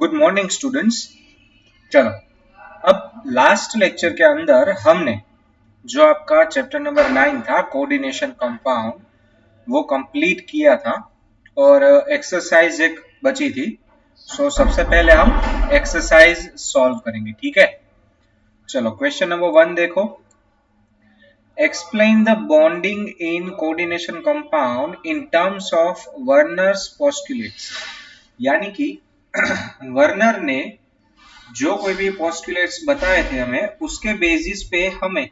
Good morning students. चलो, अब last lecture के अंदर हमने जो आपका चैप्टर नंबर 9 था कोऑर्डिनेशन कंपाउंड वो कंप्लीट किया था और एक्सरसाइज एक बची थी। सो सबसे पहले हम एक्सरसाइज सॉल्व करेंगे, ठीक है। चलो, क्वेश्चन नंबर 1 देखो। Explain the bonding in coordination compound in terms of Werner's postulates. यानी कि वर्नर ने जो कोई भी पोस्टुलेट्स बताए थे हमें, उसके बेसिस पे हमें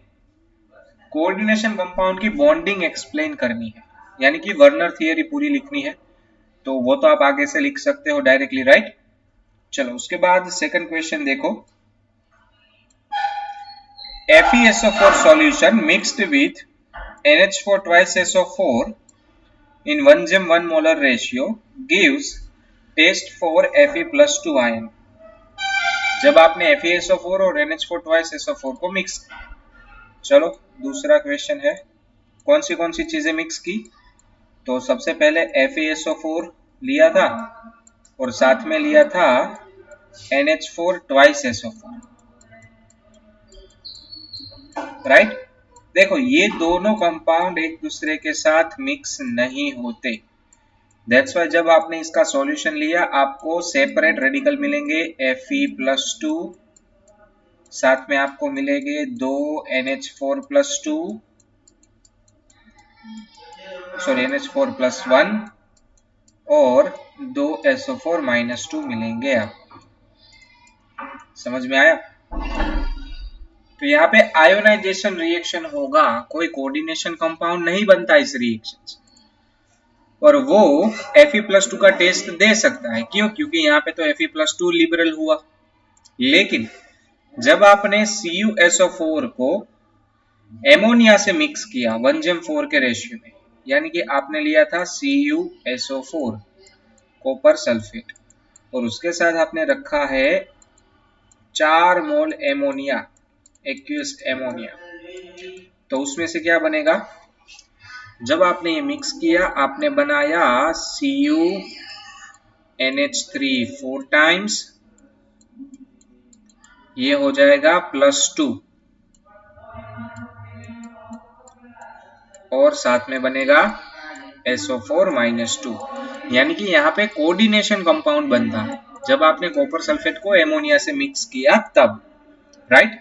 कोऑर्डिनेशन कंपाउंड की बॉन्डिंग एक्सप्लेन करनी है, यानी कि वर्नर थियरी पूरी लिखनी है। तो वो तो आप आगे से लिख सकते हो डायरेक्टली, राइट। चलो, उसके बाद सेकंड क्वेश्चन देखो। FeSO4 solution mixed with NH4 twice SO4 in 1:1 molar ratio gives taste for Fe+2 ion। जब आपने FeSO4 और NH4 twice SO4 को मिक्स, चलो दूसरा क्वेश्चन है, कौन सी चीजें मिक्स की। तो सबसे पहले FeSO4 लिया था और साथ में लिया था NH4 twice SO4, राइट। देखो, ये दोनों कंपाउंड एक दूसरे के साथ मिक्स नहीं होते। दैट्स वाई जब आपने इसका सॉल्यूशन लिया आपको सेपरेट रेडिकल मिलेंगे Fe+2, साथ में आपको मिलेंगे 2 NH4+2, सॉरी NH4+1 और 2 SO4-2 मिलेंगे आपको। समझ में आया। तो यहाँ पे आयोनाइजेशन रिएक्शन होगा, कोई कोऑर्डिनेशन कंपाउंड नहीं बनता इस रिएक्शन से, और वो Fe+2 का टेस्ट दे सकता है। क्यों? क्योंकि यहाँ पे तो Fe+2 लिबरल हुआ। लेकिन जब आपने CuSO4 को एमोनिया से मिक्स किया 1:4 के रेशियो में, यानी कि आपने लिया था CuSO4 कॉपर सल्फेट और उसके साथ आपने रखा है 4 मोल एमोनिया, एक्वियस एमोनिया, तो उसमें से क्या बनेगा। जब आपने ये मिक्स किया आपने बनाया CuNH3 4 टाइम्स, ये हो जाएगा +2 और साथ में बनेगा SO4-2, यानी कि यहाँ पे कोऑर्डिनेशन कंपाउंड बनता है जब आपने कॉपर सल्फेट को एमोनिया से मिक्स किया तब, राइट।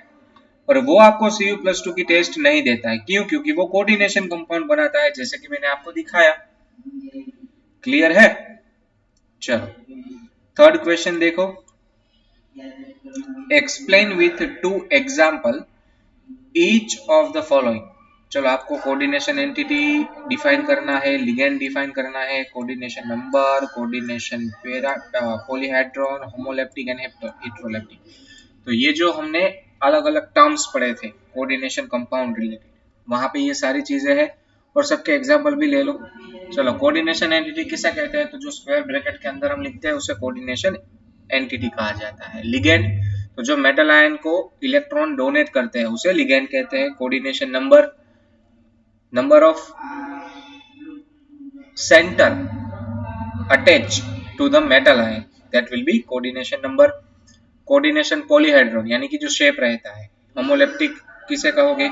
और वो आपको Cu+2 की टेस्ट नहीं देता है। क्यों? क्योंकि वो कोऑर्डिनेशन कंपाउंड बनाता है, जैसे कि मैंने आपको दिखाया। क्लियर है। चलो, थर्ड क्वेश्चन देखो। Explain with 2 example each of the following. चलो, आपको कोऑर्डिनेशन एंटिटी डिफाइन करना है, लिगेंड डिफाइन करना है, coordination number, coordination para, polyhedron, homoleptic and heteroleptic. तो ये जो हमने अलग अलग टर्म्स पढ़े थे कोऑर्डिनेशन कंपाउंड रिलेटेड, वहां पे ये सारी चीजें हैं और सबके एग्जांपल भी ले लो। चलो, कोऑर्डिनेशन एंटिटी किसे कहते हैं? तो जो स्क्वायर ब्रैकेट के अंदर हम लिखते हैं उसे कोऑर्डिनेशन एंटिटी कहा जाता है। लिगेंड, तो जो मेटल आयन को इलेक्ट्रॉन डोनेट करते हैं उसे लिगेंड कहते हैं। Coordination number, number of center attach to the metal ion, that will be coordination number. Coordination polyhedron, यानी कि जो शेप रहता है। होमोलेप्टिक किसे कहोगे?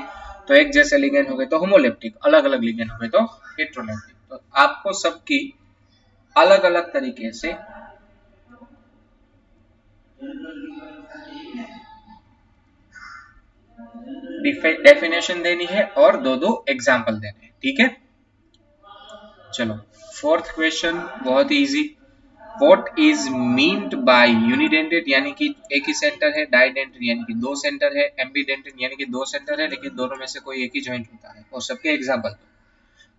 तो एक जैसे लिगेंड हो गए तो होमोलेप्टिक, अलग अलग लिगेंड हो गए तो हेटेरोलेप्टिक। तो आपको सबकी अलग अलग तरीके से डेफिनेशन देनी है और दो दो एग्जाम्पल देने हैं, ठीक है। चलो, फोर्थ क्वेश्चन बहुत easy. What is meant by unidentate, यानी कि एक ही सेंटर है, डाइडेंटेड यानी कि 2 सेंटर है, एम्बीडेंटेड यानी कि 2 सेंटर है लेकिन दोनों में से कोई एक ही ज्वाइंट होता है, और सबके एग्जाम्पल।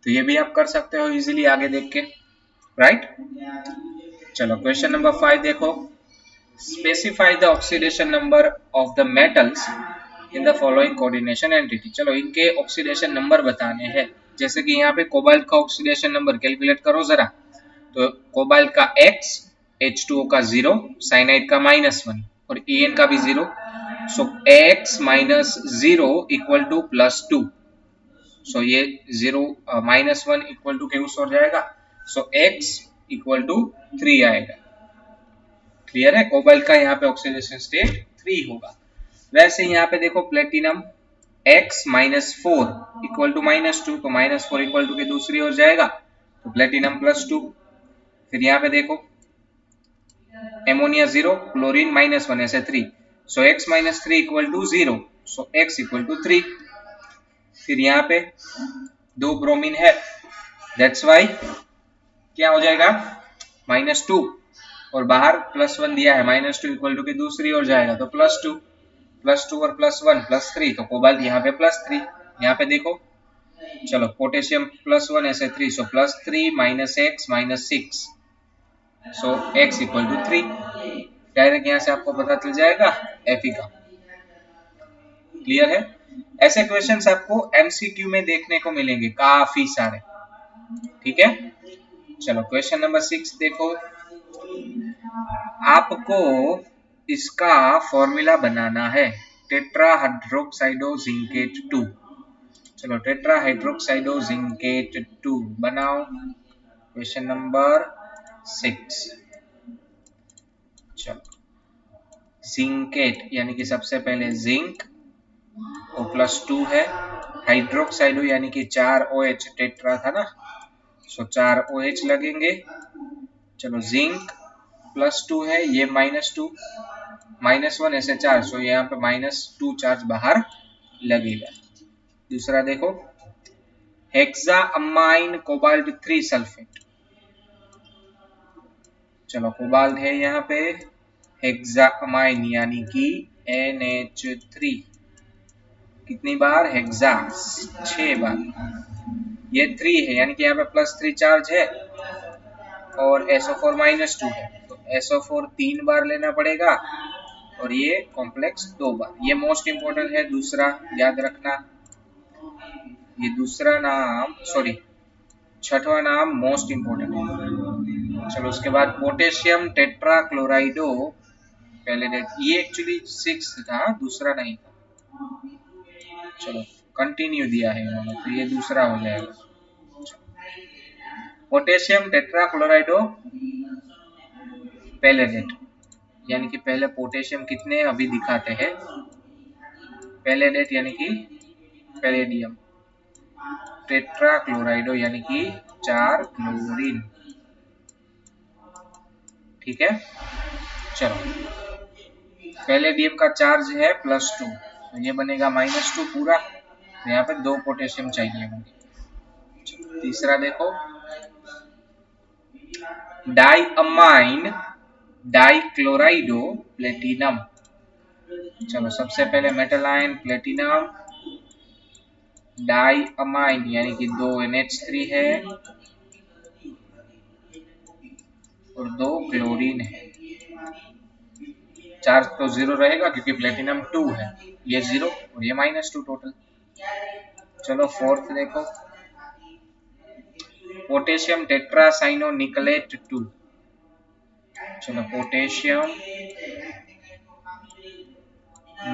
तो ये भी आप कर सकते हो इजीली आगे देख के, राइट। चलो, क्वेश्चन नंबर 5 देखो। Specify the oxidation number of the metals in the following coordination entity. चलो, इनके ऑक्सीडेशन नंबर बताने हैं। जैसे कि यहाँ पे कोबाल्ट का ऑक्सीडेशन नंबर कैलकुलेट करो जरा। तो कोबाल्ट का X, H2O का 0, साइनाइड का -1 और En का भी 0। So X - 0 equal to +2। सो ये 0 -1 इक्वल टू क्या हो जाएगा? सो X इक्वल टू 3 आएगा। क्लियर है, कोबाल्ट का यहाँ पे ऑक्सीडेशन स्टेट 3 होगा। वैसे यहाँ पे देखो प्लेटिनम x -4 इक्वल टू -2, तो -4 इक्वल टू के दूसरी ओर जाएगा तो प्लेटिनम +2। फिर यहाँ पे देखो एमोनिया 0, क्लोरीन -1 ऐसे 3, so x -3 equal to 0, so x equal to 3। फिर यहाँ पे 2 ब्रोमीन है, दैट्स वाई क्या हो जाएगा -2, और बाहर +1 दिया है, -2 इक्वल टू के दूसरी ओर जाएगा तो +2, +2 और +1 +3, तो कोबाल्ट यहाँ पे +3। यहाँ पे देखो चलो पोटेशियम +1 ऐसे 3, so +3 -x -6, so x equal to 3। Direct यहाँ से आपको पता चल जाएगा Fe का। क्लियर है, ऐसे क्वेश्चंस आपको एमसीक्यू में देखने को मिलेंगे काफी सारे। ठीक है, चलो क्वेश्चन नंबर 6 देखो, आपको इसका फॉर्मूला बनाना है टेट्राहाइड्रोक्साइडोजिंकेट 2। चलो टेट्राहाइड्रोक्साइडोजिंकेट 2 बनाओ, क्वेश्चन नंबर 6। चलो जिंकेट यानी कि सबसे पहले जिंक O +2 है, हाइड्रोक्साइडो यानी कि 4 OH टेट्रा था ना, सो 4 OH लगेंगे। चलो जिंक +2 है, ये -2, -1 ऐसे 4, सो यहाँ पे -2 चार्ज बाहर लगेगा। दूसरा देखो हेक्सा अमाइन कोबाल्ट 3 सल्फेट। चलो कोबाल्ट है यहाँ पे हेक्सा अमाइन यानी कि NH3, कितनी बार हेक्सा 6 बार, ये 3 है यानी कि यहाँ पे +3 चार्ज है और SO4 -2 है, तो SO4 3 बार लेना पड़ेगा और ये कॉम्प्लेक्स 2 बार। ये मोस्ट इंपोर्टेंट है, दूसरा याद रखना, ये दूसरा नाम सॉरी छठवां नाम मोस्ट इंपोर्टेंट है। चलो उसके बाद पोटेशियम टेट्राक्लोराइडो पैलेडेट, ये एक्चुअली 6 था, दूसरा नहीं था। चलो कंटिन्यू दिया है इन्होंने, तो ये दूसरा हो जाएगा। पोटेशियम टेट्राक्लोराइडो पैलेडेट यानी कि पहले पोटेशियम कितने अभी दिखाते हैं, पैलेडेट यानी कि पैलेडियम, टेट्राक्लोराइडो यानी कि 4 क्लोरीन। ठीक है, चलो पैलेडियम का चार्ज है +2, तो ये बनेगा -2 पूरा, तो यहाँ पे 2 पोटेशियम चाहिए होंगे। तीसरा देखो डाईअमाइन डाईक्लोराइडो प्लेटिनम। चलो सबसे पहले मेटल आयन प्लेटिनम, डाईअमाइन यानी कि 2 NH3 है और 2 क्लोरीन है। चार्ज तो 0 रहेगा क्योंकि प्लेटिनम 2 है, ये 0 और ये -2 टोटल। चलो फोर्थ देखो पोटेशियम टेट्रासाइनो निकलेट 2। चलो पोटेशियम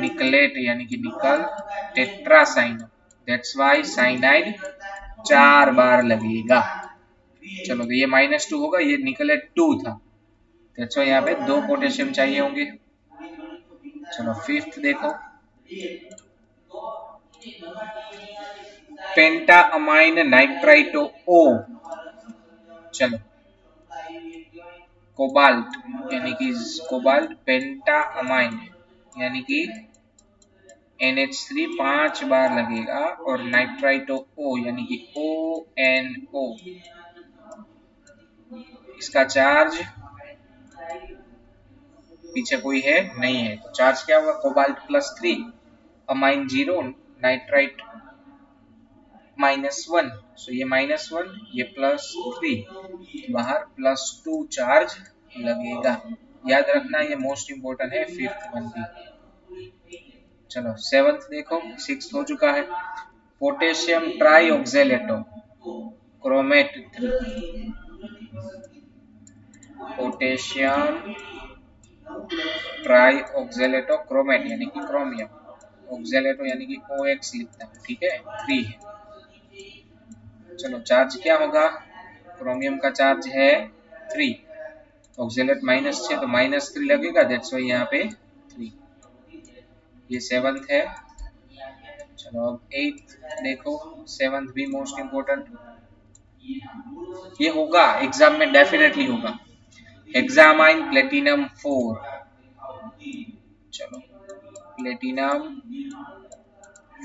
निकलेट यानी कि निकल, टेट्रासाइनो दैट्स वाई साइनाइड 4 बार लगेगा। चलो तो ये -2 होगा, ये निकलेट 2 था, दैट्स वाई यहाँ पे 2 पोटेशियम चाहिए होंगे। चलो फिफ्थ देखो पेंटा अमाइन नाइट्राइटो O। चलो कोबाल्ट यानी कि कोबाल्ट पेंटा अमाइन यानी कि NH3 5 बार लगेगा और नाइट्राइटो O यानी कि ONO, इसका चार्ज पीछे कोई है नहीं है, तो चार्ज क्या होगा कोबाल्ट +3, अमाइन 0, नाइट्राइट -1, सो ये -1 ये +3, बाहर +2 चार्ज लगेगा। याद रखना ये मोस्ट इंपोर्टेंट है, फिफ्थ वन भी। चलो सेवंथ देखो, सिक्स हो चुका है पोटेशियम ट्राईऑक्सैलेटो क्रोमेट 3। पोटेशियम ट्राईऑक्सैलेटो क्रोमेट यानी कि क्रोमियम, ऑक्सैलेटो यानी कि OX लिखता है, ठीक है 3 है। चलो चार्ज क्या होगा, क्रोमियम का चार्ज है 3, ऑक्जेलेट -6 तो -3 लगेगा, दैट्स वाई यहाँ पे 3। ये 7th है। चलो अब 8th देखो, 7th भी मोस्ट इम्पोर्टेंट, ये होगा एग्जाम में, डेफिनेटली होगा। हेक्सामाइन प्लेटिनम 4, चलो प्लेटिनम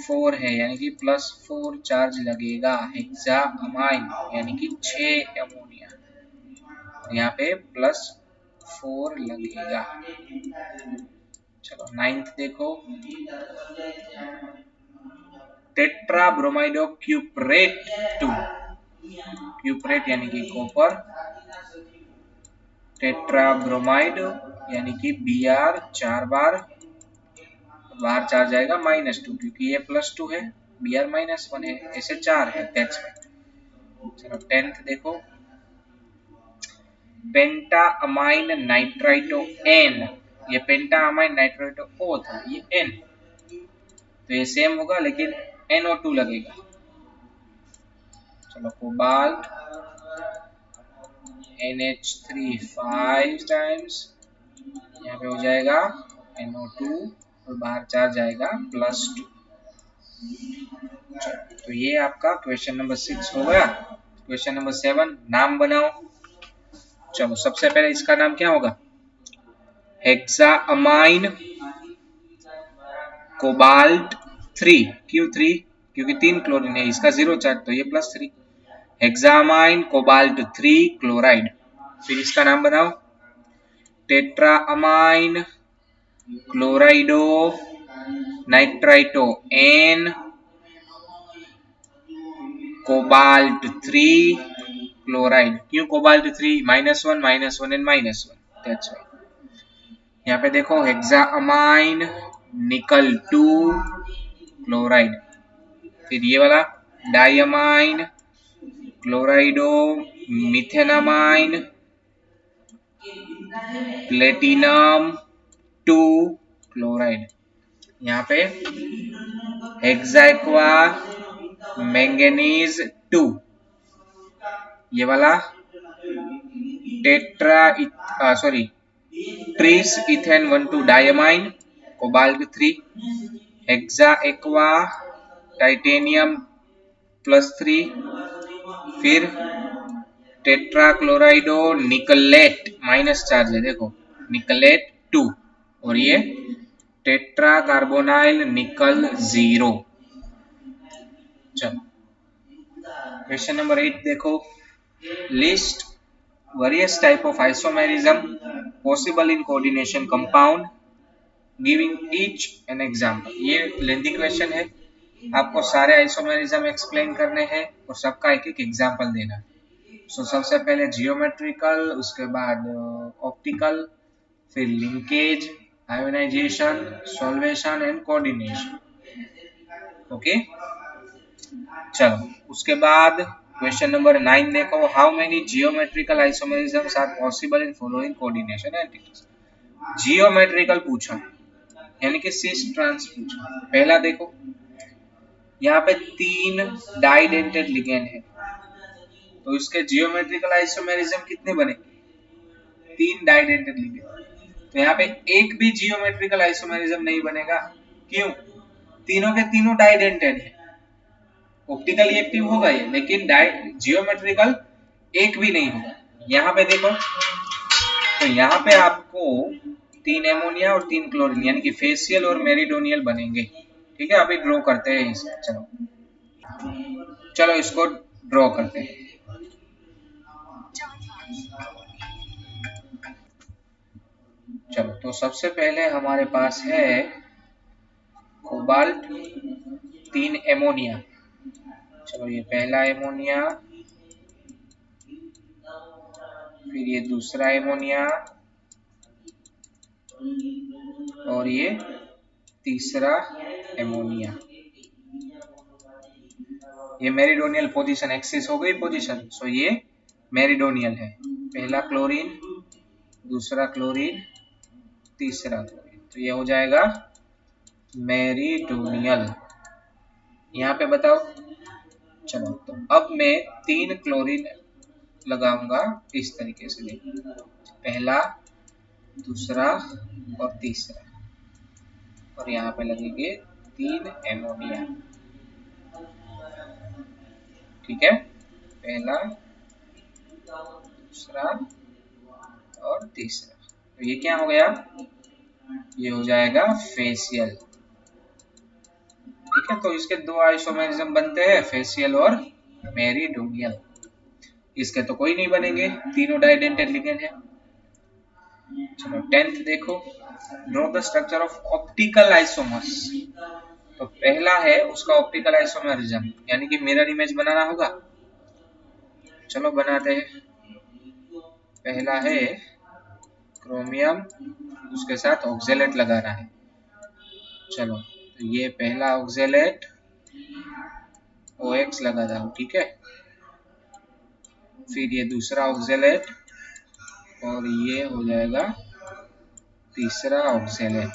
4 है यानी कि +4 चार्ज लगेगा। हेक्सामाइन यानी कि 6 अमोनिया, यहाँ पे +4 लगेगा। चलो 9th देखो, टेट्रा ब्रोमाइडो क्यूपरेट 2, क्यूपरेट यानी कि कॉपर, टेट्रा ब्रोमाइड यानी कि Br 4 बार, बाहर चार्ज आएगा -2 क्योंकि ये +2 है, Br -1 है, ऐसे 4 है, दैट्स वाई। चलो 10th देखो, पेंटा अमाइन नाइट्राइटो N, ये पेंटा अमाइन नाइट्राइटो O था, ये N, तो ये सेम होगा लेकिन NO2 लगेगा। चलो कोबाल्ट NH3 5 टाइम्स, यहाँ पे हो जाएगा NO2 और बाहर चार्ज आएगा +2। तो ये आपका क्वेश्चन नंबर 6 हो गया। क्वेश्चन नंबर 7, नाम बनाओ। चलो सबसे पहले इसका नाम क्या होगा, हेक्सामाइन कोबाल्ट 3, क्यों 3, क्योंकि 3 क्लोरीन है, इसका 0 चार्ज तो ये +3, हेक्सामाइन कोबाल्ट 3 क्लोराइड। फिर इसका नाम बनाओ, टेट्राअमाइन क्लोराइडो नाइट्राइटो N कोबाल्ट 3 क्लोराइड। क्यों कोबाल्ट 3, -1 -1 एंड -1, दैट्स वाई। यहाँ पे देखो हेक्साअमाइन निकल 2 क्लोराइड। फिर ये वाला डाइअमाइन क्लोराइडो मिथेनामाइन प्लेटिनम 2 क्लोराइड। यहाँ पे हेक्साइक्वा मैंगनीज 2, ये वाला trees ethane 1,2 diamine cobalt 3, hexa aqua titanium +3, फिर टेट्राक्लोराइडो निकलेट माइनस चार्ज है, देखो निकलेट 2, और ये टेट्रा कार्बोनाइल निकल 0। चलो क्वेश्चन नंबर 8 देखो, list various type of isomerism possible in coordination compound giving each an example। ये लेंथी क्वेश्चन है, आपको सारे आइसोमेरिज्म एक्सप्लेन करने हैं और सबका एक एक एग्जांपल देना है। सो सबसे पहले जियोमेट्रिकल, उसके बाद ऑप्टिकल, फिर linkage, ionisation, solvation and coordination. Okay चलो उसके बाद क्वेश्चन नंबर 9 देखो, how many geometrical isomerisms are possible in following coordination entities. Geometrical पूछा यानी कि सिस ट्रांस पूछा। पहला देखो, यहाँ पे 3 डाइडेंटेड लिगेंड है, तो इसके जियोमेट्रिकल आइसोमेरिज्म कितने बनेंगे, 3 डाइडेंटेड लिगेंड। तो यहाँ पे एक भी जियोमेट्रिकल आइसोमेरिज्म नहीं बनेगा, क्यों, तीनों के तीनों डाइडेंटेड है। ऑप्टिकली एक्टिव होगा ये, लेकिन जियोमेट्रिकल एक भी नहीं होगा। यहाँ पे देखो, तो यहाँ पे आपको 3 एमोनिया और 3 क्लोरीन यानी कि फेसियल और मेरिडोनियल बनेंगे। ठीक है, अभी ड्रॉ करते हैं इसको। चलो इसको ड्रॉ करते हैं। चलो तो सबसे पहले हमारे पास है कोबाल्ट 3 एमोनिया। चलो ये पहला एमोनिया, फिर ये दूसरा एमोनिया, और ये तीसरा एमोनिया। ये मेरिडोनियल पोजीशन, एक्सिस हो गई पोजीशन, सो ये मेरिडोनियल है। पहला क्लोरीन, दूसरा क्लोरीन, तीसरा क्लोरीन, तो ये हो जाएगा मेरिडोनियल। यहाँ पे बताओ। चलो तो अब मैं 3 क्लोरीन लगाऊंगा इस तरीके से, देखो पहला, दूसरा और तीसरा, और यहाँ पे लगेंगे 3 एमोनिया। ठीक है, पहला, दूसरा और तीसरा। तो ये क्या हो गया, ये हो जाएगा फेशियल। ठीक है, तो इसके दो आइसोमेरिज्म बनते हैं, फेशियल और मेरीडोनियल। इसके तो कोई नहीं बनेंगे, तीनों डाइडेंटेड लिगेंड है। चलो 10th देखो, draw the structure of optical isomers. तो पहला है उसका ऑप्टिकल आइसोमेरिज्म, यानी कि मिरर इमेज बनाना होगा। चलो बनाते हैं। पहला है क्रोमियम, उसके साथ ऑक्जेलेट लगाना है। चलो, तो ये पहला ऑक्जेलेट OX लगा था, ठीक है। फिर ये दूसरा ऑक्जेलेट, और ये हो जाएगा तीसरा ऑक्जेलेट।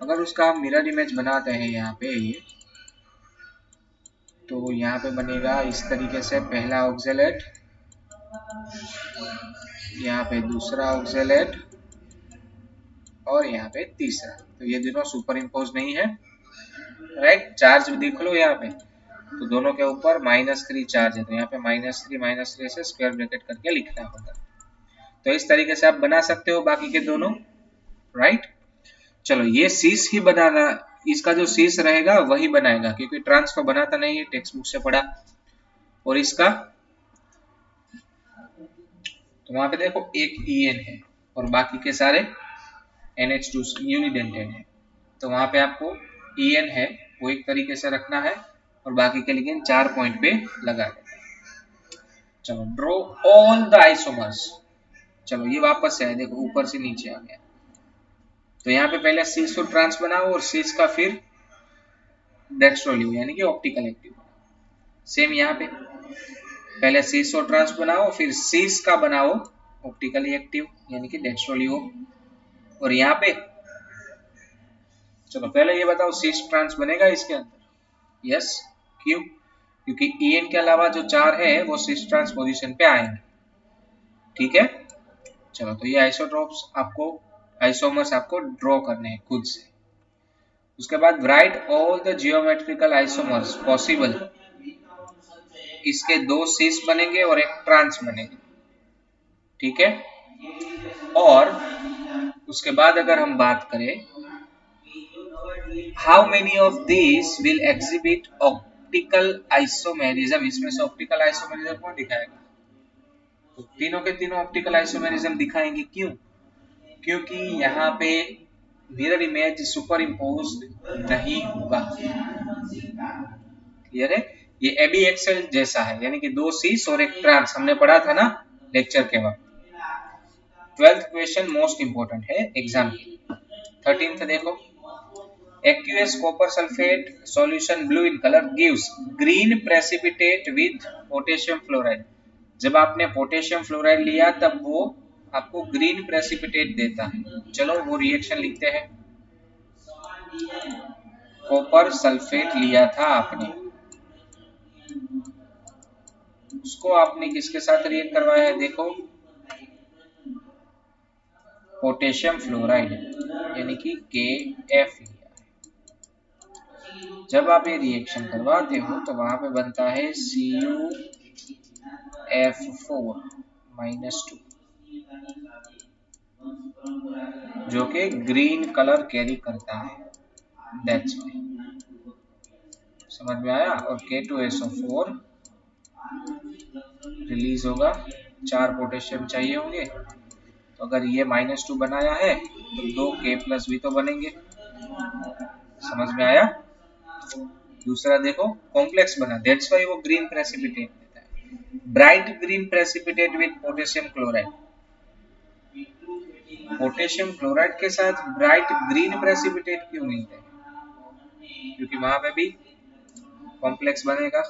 अगर उसका हम मिरर इमेज बनाते हैं यहाँ पे, तो यहाँ पे बनेगा इस तरीके से, पहला ऑक्जेलेट, यहाँ पे दूसरा ऑक्जेलेट, और यहाँ पे तीसरा। तो ये दोनों सुपर इम्पोज नहीं है, राइट। चार्ज देख लो यहाँ पे, तो दोनों के ऊपर -3 चार्ज है, तो यहाँ पे -3 से स्क्वायर ब्रैकेट करके लिखना होगा। तो इस तरीके से आप बना सकते हो बाकी के दोनों, राइट। चलो, ये शीश ही बनाना, इसका जो शीश रहेगा वही बनाएगा, क्योंकि ट्रांस को बनाता नहीं है, टेक्स्ट बुक से पढ़ा। और इसका, तो वहां पे देखो एक EN है और बाकी के सारे NH2 यूनिडेंटेड है। तो वहां पे आपको EN है वो एक तरीके से रखना है, और बाकी के लिगेंड 4 पॉइंट पे लगा देना है। चलो, ड्रॉ ऑल द आइसोमर्स। चलो, ये वापस से है, देखो ऊपर से नीचे आ गया। तो यहाँ पे पहले सीस को ट्रांस बनाओ, और सीस का फिर डेक्स्ट्रोलियो यानी कि ऑप्टिकल एक्टिव। सेम यहाँ पे पहले सीस और ट्रांस बनाओ, फिर सीस का बनाओ ऑप्टिकली एक्टिव यानी कि डेक्स्ट्रोलियो। और यहाँ पे, चलो पहले ये बताओ, सीस ट्रांस बनेगा इसके अंदर? यस, क्यों? क्योंकि EN के अलावा जो 4 है वो सीस ट्रांस पोजीशन पे आएंगे। ठीक है, चलो, तो ये आइसोट्रोप्स आपको, आइसोमर्स आपको ड्रॉ करने हैं खुद से। उसके बाद right all the geometrical isomers possible. इसके 2 सीस बनेंगे और एक ट्रांस बनेंगे, ठीक है। और उसके बाद अगर हम बात करें, how many of this will exhibit optical isomerism, इसमें से ऑप्टिकल आइसोमेरिज्म कौन दिखाएगा? तो तीनों के तीनों ऑप्टिकल आइसोमेरिज्म दिखाएंगे। क्यों? क्योंकि यहाँ पे मिरर इमेज सुपर इम्पोज्ड नहीं होगा। क्लियर है? ये एबी एक्सेल जैसा है, यानी कि 2 सीस और एक ट्रांस, हमने पढ़ा था ना लेक्चर के वक्त। 12th क्वेश्चन मोस्ट इंपोर्टेंट है एग्जाम के। 13th देखो, aqueous copper sulfate solution blue in color gives green precipitate with potassium fluoride। जब आपने पोटेशियम फ्लोराइड लिया तब वो आपको ग्रीन प्रेसिपिटेट देता है। चलो वो रिएक्शन लिखते हैं। कॉपर सल्फेट लिया था आपने, उसको आपने किसके साथ रिएक्ट करवाया है? देखो, पोटेशियम फ्लोराइड यानी कि KF लिया। जब आप ये रिएक्शन करवाते हो तो वहां पे बनता है CuF4-2, जो कि ग्रीन कलर कैरी करता है। That's why. समझ में आया? और K2SO4 रिलीज होगा, 4 पोटेशियम चाहिए होंगे। तो अगर ये -2 बनाया है तो 2 K+V तो बनेंगे। समझ में आया? दूसरा देखो, कॉम्प्लेक्स बना, दैट्स वाई वो ग्रीन प्रेसिपिटेट देता है। Bright green precipitate with potassium chloride. Potassium chloride के साथ ब्राइट ग्रीन प्रेसिपिटेट क्यों मिलते हैं? क्योंकि वहां पे भी कॉम्प्लेक्स बनेगा,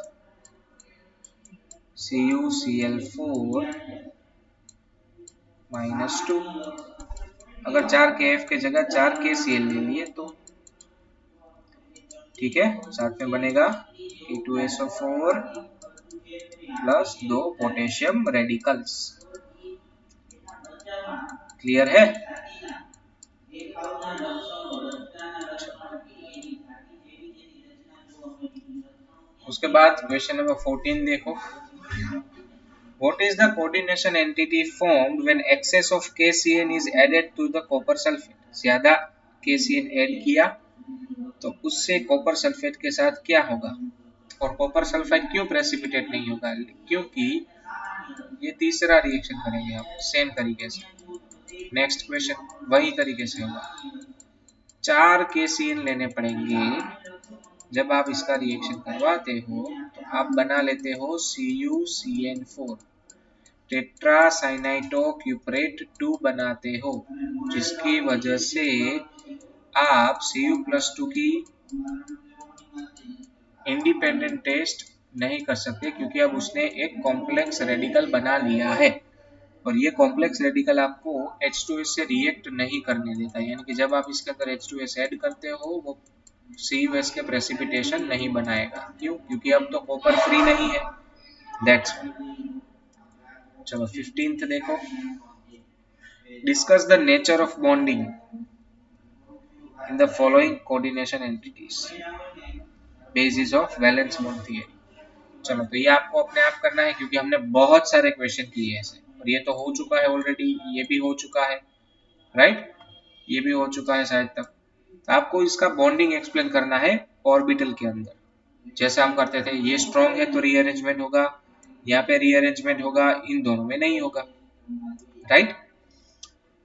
CuCl4-2। अगर 4 KF के जगह 4 KCl ले लिए तो ठीक है, साथ में बनेगा K2SO4 plus 2 potassium radicals. Clear है? उसके बाद क्वेश्चन नंबर 14 देखो। What is the coordination entity formed when excess of KCN is added to the copper sulfate? ज्यादा KCN ऐड किया तो उससे कॉपर सल्फेट के साथ क्या होगा? और कॉपर सल्फाइड क्यों प्रेसिपिटेट नहीं होगा? क्योंकि ये तीसरा रिएक्शन करेंगे आप सेम तरीके से। नेक्स्ट क्वेश्चन वही तरीके से होगा। 4 KCN लेने पड़ेंगे। जब आप इसका रिएक्शन करवाते हो तो आप बना लेते हो CuCN4, टेट्रासाइनाइटो क्यूपरेट 2 बनाते हो, जिसकी वजह से आप Cu+2 की इंडिपेंडेंट टेस्ट नहीं कर सकते, क्योंकि अब उसने एक कॉम्प्लेक्स रेडिकल बना लिया है और ये कॉम्प्लेक्स रेडिकल आपको H2S से रिएक्ट नहीं करने देता। यानी कि जब आप इसके अंदर H2S ऐड करते हो वो CuS के प्रेसिपिटेशन नहीं बनाएगा। क्यों? क्योंकि अब तो कॉपर फ्री नहीं है। दैट्स चलो 15th देखो। Discuss the nature of bonding in the following coordination entities, basis of valence bond theory. चलो तो ये आपको अपने आप करना है, क्योंकि हमने बहुत सारे क्वेश्चन किए हैं ऐसे, और ये तो हो चुका है ऑलरेडी, ये भी हो चुका है, राइट? ये भी हो चुका है शायद तक। तो आपको इसका बॉन्डिंग एक्सप्लेन करना है ऑर्बिटल के अंदर, जैसे हम करते थे। ये स्ट्रॉन्ग है तो रीअरेंजमेंट होगा, यहाँ पे रीअरेंजमेंट होगा, इन दोनों में नहीं होगा, राइट?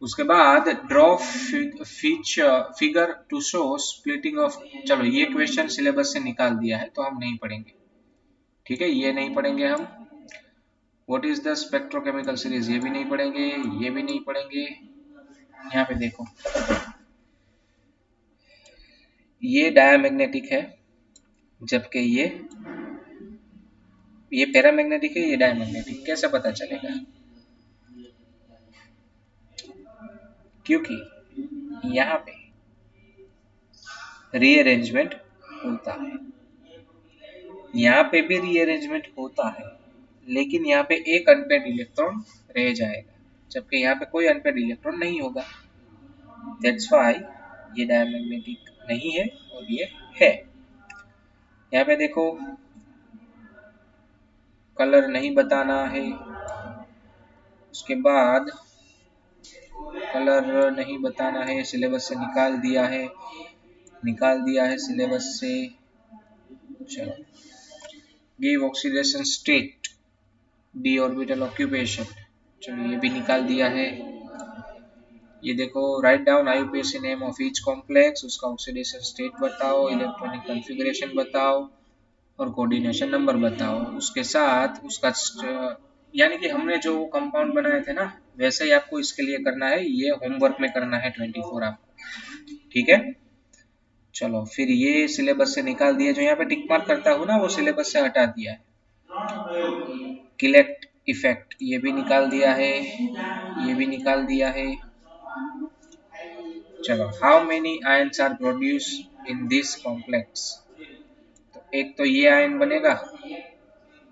उसके बाद draw figure to show splitting of. चलो ये क्वेश्चन सिलेबस से निकाल दिया है तो हम नहीं पढ़ेंगे, ठीक है? ये नहीं पढ़ेंगे हम। What is the spectrochemical series, ये भी नहीं पढ़ेंगे, ये भी नहीं पढ़ेंगे। यहाँ पे देखो, ये डायमैग्नेटिक है, जबकि ये पैरामैग्नेटिक है, ये डायमैग्नेटिक। कैसे पता चलेगा? क्योंकि यहाँ पे रीअरेंजमेंट होता है, यहाँ पे भी रीअरेंजमेंट होता है, लेकिन यहाँ पे एक अनपेड इलेक्ट्रॉन रह जाएगा, जबकि यहाँ पे कोई अनपेड इलेक्ट्रॉन नहीं होगा। दैट्स व्हाई ये डायमैग्नेटिक नहीं है और ये है। यहाँ पे देखो, कलर नहीं बताना है। उसके बाद कलर नहीं बताना है, सिलेबस से निकाल दिया है, सिलेबस से। चलो, give oxidation state, D orbital occupation, चलो ये भी निकाल दिया है। ये देखो, write down IUPAC name of each complex, उसका ऑक्सीडेशन स्टेट बताओ, इलेक्ट्रॉनिक कॉन्फ़िगरेशन बताओ और कोऑर्डिनेशन नंबर बताओ। उसके साथ उसका यानी कि हमने जो कंपाउंड बनाए थे ना, वैसे ही आपको इसके लिए करना है। ये होमवर्क में करना है 24 आपको, ठीक है? चलो फिर ये सिलेबस से निकाल दिया। जो यहाँ पे टिक मार्क करता हूँ ना, वो सिलेबस से हटा दिया है। किलेक्ट इफेक्ट, ये भी निकाल दिया है, ये भी निकाल दिया है। चलो, how many ions are produce in this complex? तो एक तो ये आयन बनेगा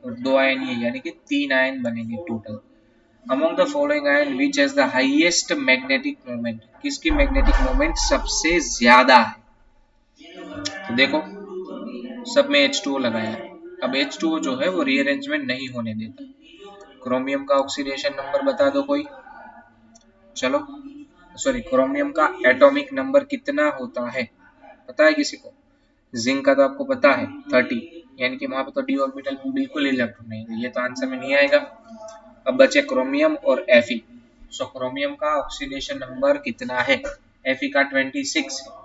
और 2 आयन ये, यानी कि 3 आयन बनेंगे total. Among the following ion which has the highest magnetic moment, किसकी मैग्नेटिक मोमेंट सबसे ज्यादा है? तो देखो, सब में H2O लगाया। अब H2O जो है वो रीअरेंजमेंट नहीं होने देता। क्रोमियम का ऑक्सीडेशन नंबर बता दो कोई। चलो, सॉरी, क्रोमियम का एटॉमिक नंबर कितना होता है, पता है किसी को? जिंक का तो आपको पता है 30, यानी कि वहां पे तो डी ऑर्बिटल में बिल्कुल इलेक्ट्रॉन नहीं है, ये तो आंसर में नहीं आएगा। अब बचे क्रोमियम और Fe। सो क्रोमियम का ऑक्सीडेशन नंबर कितना है? Fe का 26 है।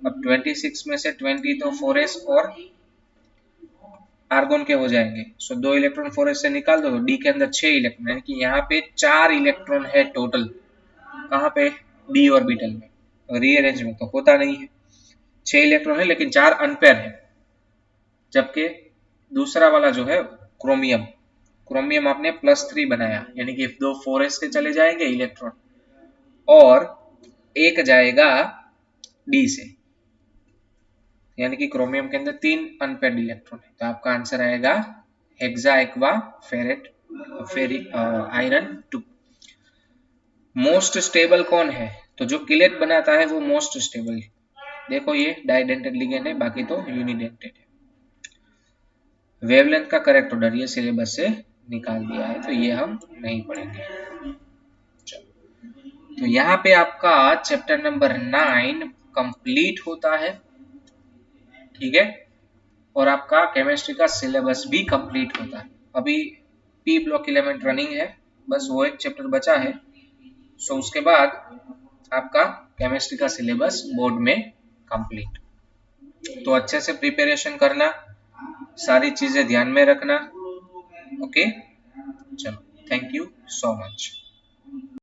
अब 26 में से 20 तो 4s और आर्गोन के हो जाएंगे। सो 2 इलेक्ट्रॉन 4s से निकाल दो तो डी के अंदर 6 इलेक्ट्रॉन, यानी कि यहाँ पे 4 इलेक्ट्रॉन है टोटल। कहाँ पे? डी ऑर्बिटल में। रीअरेंजमेंट तो होता नहीं है। 6 इलेक्ट्रॉन है लेकिन 4 अनपेयर है। जबकि दूसरा वाला जो है क्रोमियम आपने +3 बनाया, यानी कि 2 4s के चले जाएंगे इलेक्ट्रॉन और एक जाएगा डी से, यानी कि क्रोमियम के अंदर 3 अनपेयर्ड इलेक्ट्रॉन है। तो आपका आंसर आएगा hexa aqua ferrate iron 2। Most stable कौन है? तो जो किलेट बनाता है वो मोस्ट स्टेबल। देखो ये डाइडेंटेड लिगेंड है, बाकी तो यूनिडेंटेड है। वेवलेंथ का करेक्ट ऑर्डर ये सिलेबस से निकाल दिया है, तो ये हम नहीं पढ़ेंगे। तो यहाँ पे आपका चैप्टर नंबर 9 कंप्लीट होता है, ठीक है। और आपका केमिस्ट्री का सिलेबस भी कंप्लीट होता है। अभी पी ब्लॉक एलिमेंट रनिंग है, बस वो एक चैप्टर बचा है। सो उसके बाद आपका केमिस्ट्री का सिलेबस बोर्ड में कंप्लीट। तो अच्छे से प्रिपरेशन करना, सारी चीजें ध्यान में रखना। ओके, चलो, थैंक यू सो मच।